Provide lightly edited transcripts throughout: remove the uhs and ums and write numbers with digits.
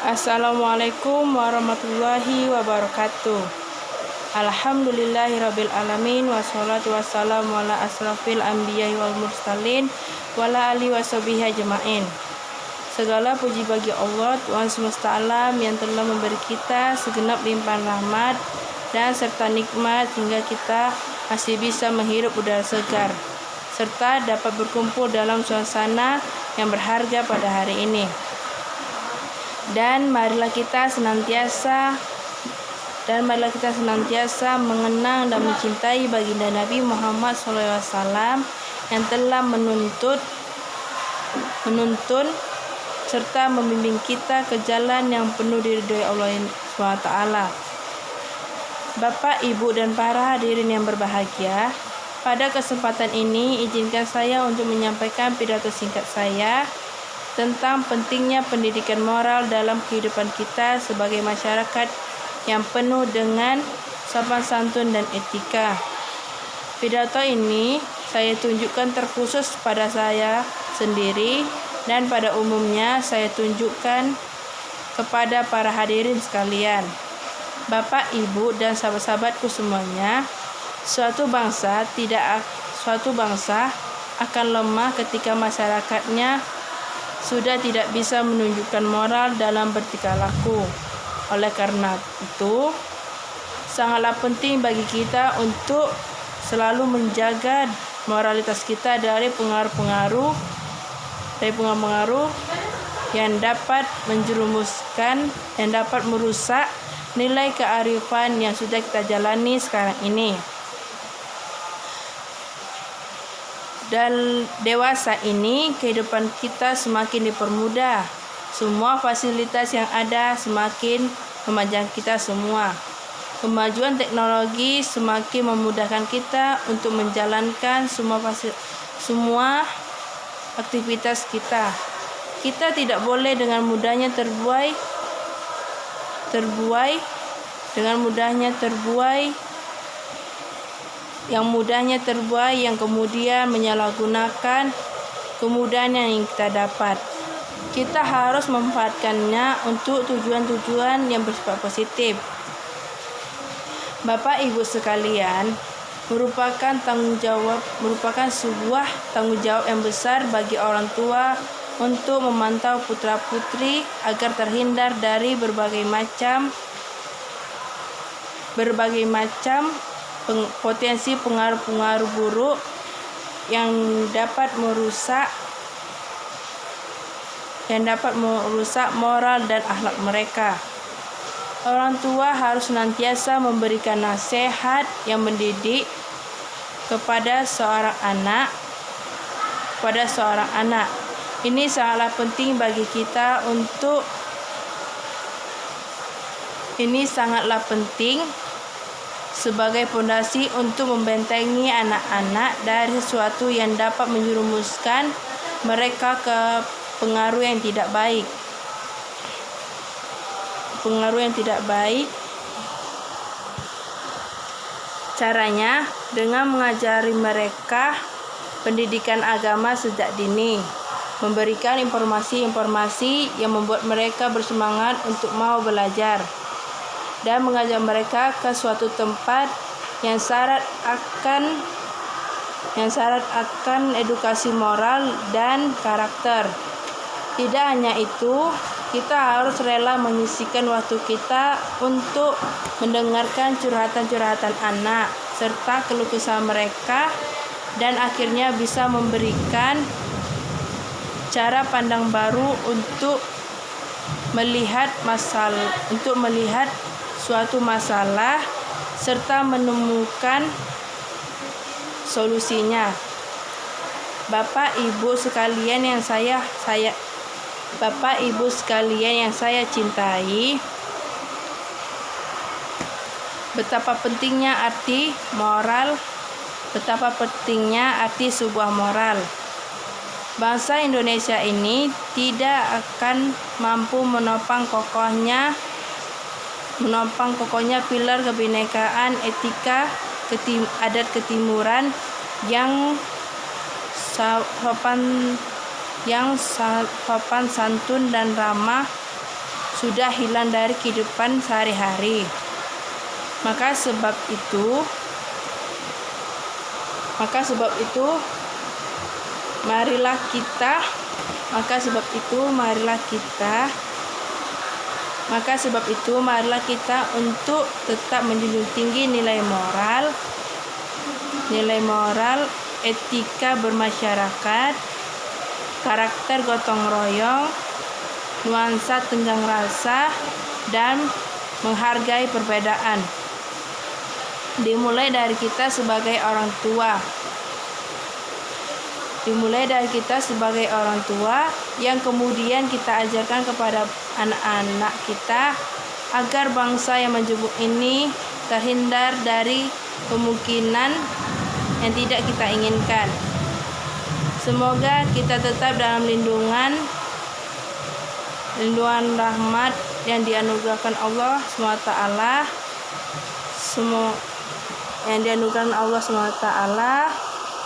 Assalamualaikum warahmatullahi wabarakatuh. Alhamdulillahirabbil alamin wassalatu wassalamu ala asrafil anbiya'i wal mursalin wa ala alihi washabihi ajmain. Segala puji bagi Allah, Tuhan semesta alam yang telah memberi kita segenap limpahan rahmat dan serta nikmat hingga kita masih bisa menghirup udara segar serta dapat berkumpul dalam suasana yang berharga pada hari ini. Dan marilah kita senantiasa mengenang dan mencintai baginda Nabi Muhammad SAW yang telah menuntun serta membimbing kita ke jalan yang penuh diridhoi Allah SWT. Bapak, Ibu, dan para hadirin yang berbahagia, pada kesempatan ini izinkan saya untuk menyampaikan pidato singkat saya tentang pentingnya pendidikan moral dalam kehidupan kita sebagai masyarakat yang penuh dengan sopan santun dan etika. Pidato ini saya tunjukkan terkhusus pada saya sendiri dan pada umumnya saya tunjukkan kepada para hadirin sekalian. Bapak, Ibu, dan sahabat-sahabatku semuanya, suatu bangsa akan lemah ketika masyarakatnya sudah tidak bisa menunjukkan moral dalam bertingkah laku. Oleh karena itu, sangatlah penting bagi kita untuk selalu menjaga moralitas kita dari pengaruh-pengaruh yang dapat menjerumuskan dan dapat merusak nilai kearifan yang sudah kita jalani sekarang ini. Dan dewasa ini kehidupan kita semakin dipermudah. Semua fasilitas yang ada semakin memanjang kita semua. Kemajuan teknologi semakin memudahkan kita untuk menjalankan semua aktivitas kita. Kita tidak boleh dengan mudahnya terbuai yang kemudian menyalahgunakan kemudahan yang kita dapat. Kita harus memanfaatkannya untuk tujuan-tujuan yang bersifat positif. Bapak, Ibu sekalian, merupakan sebuah tanggung jawab yang besar bagi orang tua untuk memantau putra-putri agar terhindar dari berbagai macam potensi pengaruh-pengaruh buruk yang dapat merusak moral dan akhlak mereka. Orang tua harus senantiasa memberikan nasihat yang mendidik kepada seorang anak. Ini sangatlah penting bagi kita sebagai fondasi untuk membentengi anak-anak dari sesuatu yang dapat menjerumuskan mereka ke pengaruh yang tidak baik. Caranya dengan mengajari mereka pendidikan agama sejak dini, memberikan informasi-informasi yang membuat mereka bersemangat untuk mau belajar, dan mengajak mereka ke suatu tempat yang syarat akan edukasi moral dan karakter. Tidak hanya itu, kita harus rela menyisihkan waktu kita untuk mendengarkan curhatan-curhatan anak serta keluh kesah mereka, dan akhirnya bisa memberikan cara pandang baru untuk melihat suatu masalah serta menemukan solusinya. Bapak, Ibu sekalian yang saya cintai, betapa pentingnya arti sebuah moral. Bangsa Indonesia ini tidak akan mampu menopang kokohnya pilar kebinekaan etika adat ketimuran yang sopan santun dan ramah sudah hilang dari kehidupan sehari-hari. Maka sebab itu marilah kita untuk tetap menjunjung tinggi nilai moral, etika bermasyarakat, karakter gotong royong, nuansa tenggang rasa, dan menghargai perbedaan. Dimulai dari kita sebagai orang tua yang kemudian kita ajarkan kepada anak-anak kita agar bangsa yang majemuk ini terhindar dari kemungkinan yang tidak kita inginkan. Semoga kita tetap dalam lindungan rahmat yang dianugerahkan Allah SWT,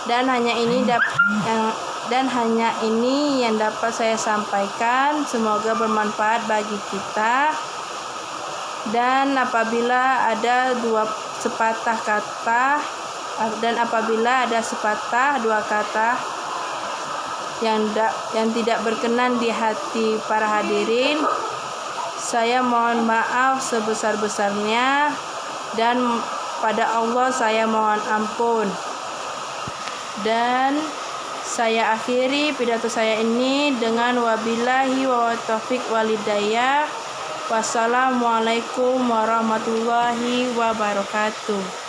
dan hanya ini yang dapat saya sampaikan. Semoga bermanfaat bagi kita. Dan apabila ada sepatah dua kata yang tidak berkenan di hati para hadirin, saya mohon maaf sebesar-besarnya, dan pada Allah saya mohon ampun. Dan saya akhiri pidato saya ini dengan wabillahi wa taufiq walhidayah. Wassalamualaikum warahmatullahi wabarakatuh.